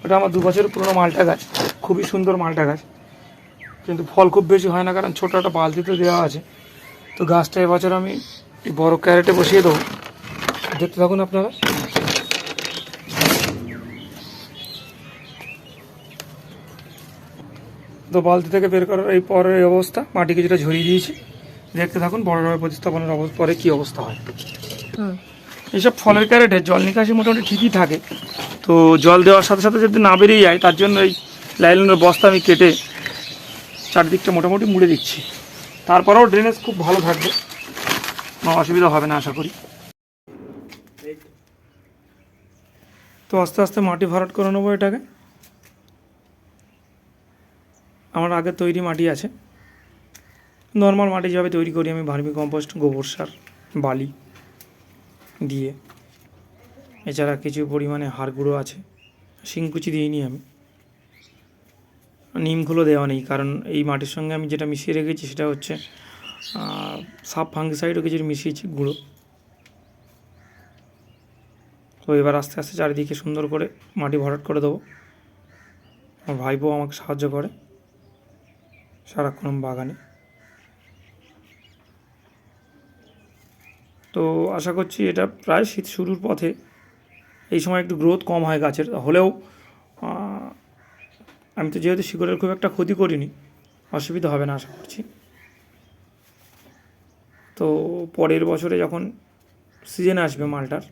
ওটা আমার 2 বছরের পুরনো মালটা গাছ, খুবই সুন্দর মালটা গাছ, কিন্তু ফল খুব বেশি হয় না কারণ ছোটো একটা বালতিতে দেওয়া আছে। তো গাছটা এবছর আমি এই বড় ক্যারেটে বসিয়ে দেবো, দেখতে থাকুন আপনারা। তো বালতি থেকে বের করার এই পরের অবস্থা, মাটি কিছুটা ঝরিয়ে দিয়েছি, দেখতে থাকুন বড়ভাবে প্রতিস্থাপনের পরে কী অবস্থা হয়। এইসব ফলের ক্যারেটে জল নিকাশি মোটামুটি ঠিকই থাকে, তো জল দেওয়ার সাথে সাথে যদি না বেরিয়ে যায় তার জন্য এই লাইলনের বস্তা আমি কেটে চারদিকটা মোটামুটি মুড়ে দিচ্ছি। তারপরেও ড্রেনেজ খুব ভালো থাকবে, কোনো অসুবিধা হবে না আশা করি। তো আস্তে আস্তে মাটি ভরাট করে নেবো এটাকে। আমার আগে তৈরি মাটি আছে, নর্মাল মাটি যেভাবে তৈরি করি আমি, ভার্মি কম্পোস্ট, গোবর সার, বালি দিয়ে, এছাড়া কিছু পরিমাণে হাড় গুঁড়ো আছে, শিংকুচি দিইনি আমি, নিমগুলো দেওয়া নেই কারণ এই মাটির সঙ্গে আমি যেটা মিশিয়ে রেখেছি সেটা হচ্ছে সাব ফাঙ্গিসাইডও কিছু মিশিয়েছি গুঁড়ো। তো এবার আস্তে আস্তে চারিদিকে সুন্দর করে মাটি ভরাট করে দেবো। আমার ভাইপো আমাকে সাহায্য করে সারাক্ষণ বাগানে। তো আশা করছি এটা প্রায় শীত শুরুর পথে, এই সময় একটু গ্রোথ কম হয় গাছের, হলেও আমি তো যেহেতু শিকড়ের খুব একটা ক্ষতি করিনি, অসুবিধা হবে না আশা করছি। তো পরের বছরে যখন সিজন আসবে মালটার,